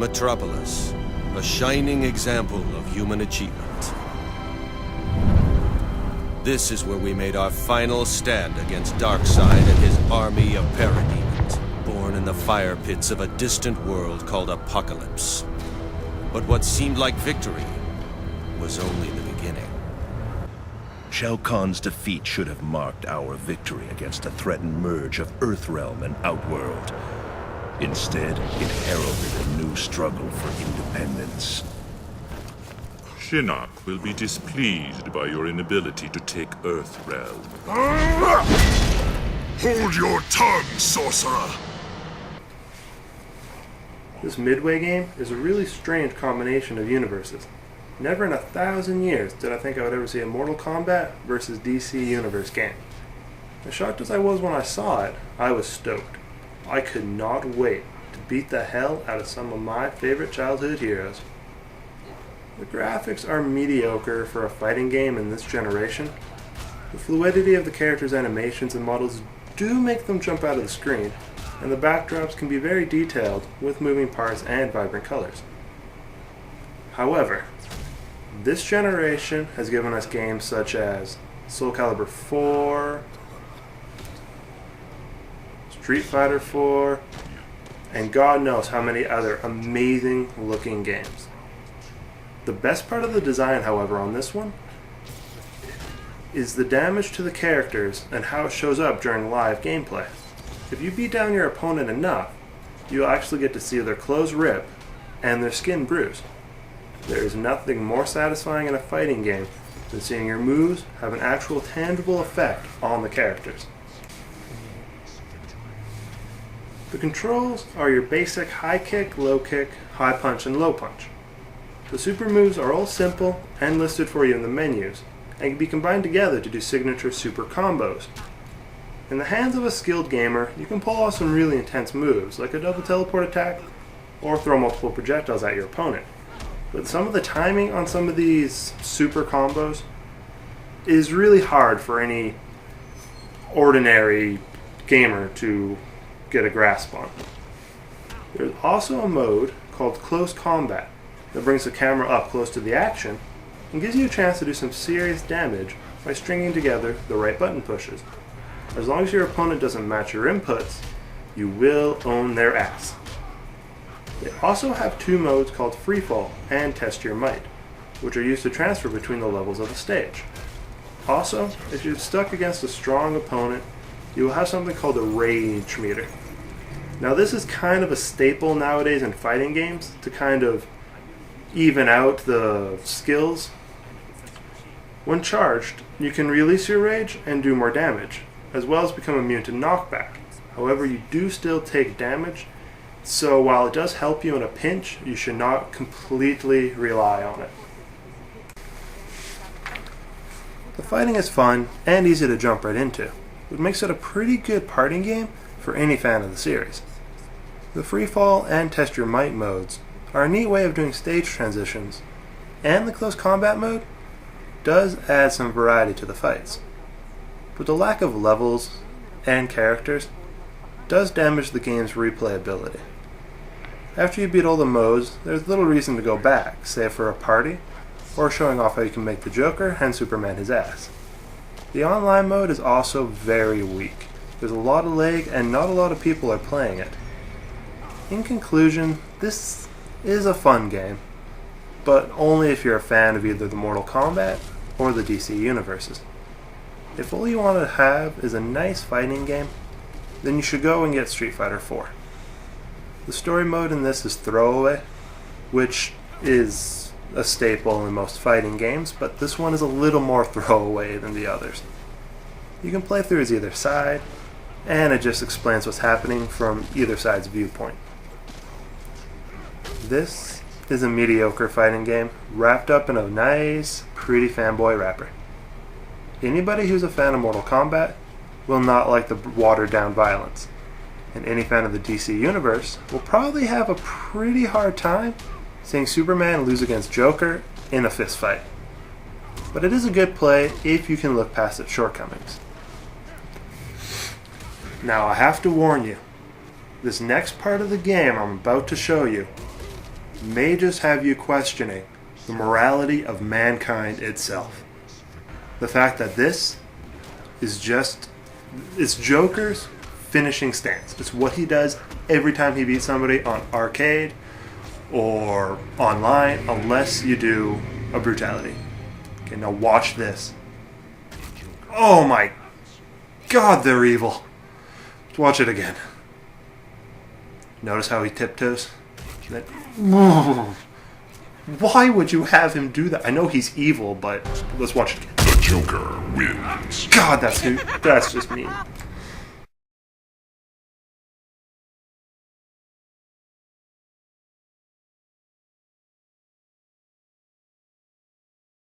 Metropolis, a shining example of human achievement. This is where we made our final stand against Darkseid and his army of parademons, born in the fire pits of a distant world called Apocalypse. But what seemed like victory was only the beginning. Shao Kahn's defeat should have marked our victory against the threatened merge of Earthrealm and Outworld. Instead, it heralded a new struggle for independence. Shinnok will be displeased by your inability to take Earthrealm. Hold your tongue, sorcerer! This Midway game is a really strange combination of universes. Never in 1,000 years did I think I would ever see a Mortal Kombat versus DC Universe game. As shocked as I was when I saw it, I was stoked. I could not wait to beat the hell out of some of my favorite childhood heroes. The graphics are mediocre for a fighting game in this generation. The fluidity of the characters' animations and models do make them jump out of the screen, and the backdrops can be very detailed with moving parts and vibrant colors. However, this generation has given us games such as Soul Calibur 4, Street Fighter 4, and God knows how many other amazing looking games. The best part of the design, however, on this one is the damage to the characters and how it shows up during live gameplay. If you beat down your opponent enough, you'll actually get to see their clothes rip and their skin bruise. There is nothing more satisfying in a fighting game than seeing your moves have an actual tangible effect on the characters. The controls are your basic high kick, low kick, high punch, and low punch. The super moves are all simple and listed for you in the menus, and can be combined together to do signature super combos. In the hands of a skilled gamer, you can pull off some really intense moves, like a double teleport attack, or throw multiple projectiles at your opponent. But some of the timing on some of these super combos is really hard for any ordinary gamer to get a grasp on. There's also a mode called Close Combat that brings the camera up close to the action and gives you a chance to do some serious damage by stringing together the right button pushes. As long as your opponent doesn't match your inputs, you will own their ass. They also have two modes called Freefall and Test Your Might, which are used to transfer between the levels of the stage. Also, if you're stuck against a strong opponent, you will have something called a Rage Meter. Now this is kind of a staple nowadays in fighting games to kind of even out the skills. When charged, you can release your rage and do more damage, as well as become immune to knockback. However, you do still take damage, so while it does help you in a pinch, you should not completely rely on it. The fighting is fun and easy to jump right into, which makes it a pretty good party game for any fan of the series. The Freefall and Test Your Might modes are a neat way of doing stage transitions, and the Close Combat mode does add some variety to the fights. But the lack of levels and characters does damage the game's replayability. After you beat all the modes, there's little reason to go back, save for a party, or showing off how you can make the Joker and Superman his ass. The online mode is also very weak. There's a lot of lag and not a lot of people are playing it. In conclusion, this is a fun game, but only if you're a fan of either the Mortal Kombat or the DC universes. If all you want to have is a nice fighting game, then you should go and get Street Fighter 4. The story mode in this is throwaway, which is a staple in most fighting games, but this one is a little more throwaway than the others. You can play through as either side, and it just explains what's happening from either side's viewpoint. This is a mediocre fighting game wrapped up in a nice, pretty fanboy wrapper. Anybody who's a fan of Mortal Kombat will not like the watered-down violence, and any fan of the DC universe will probably have a pretty hard time seeing Superman lose against Joker in a fist fight. But it is a good play if you can look past its shortcomings. Now I have to warn you, this next part of the game I'm about to show you may just have you questioning the morality of mankind itself. The fact that this is just, it's Joker's finishing stance. It's what he does every time he beats somebody on arcade or online, unless you do a brutality. Okay, now watch this. Oh my God, they're evil. Let's watch it again. Notice how he tiptoes? That, why would you have him do that? I know he's evil, but let's watch it again. The Joker wins. God, that's just mean.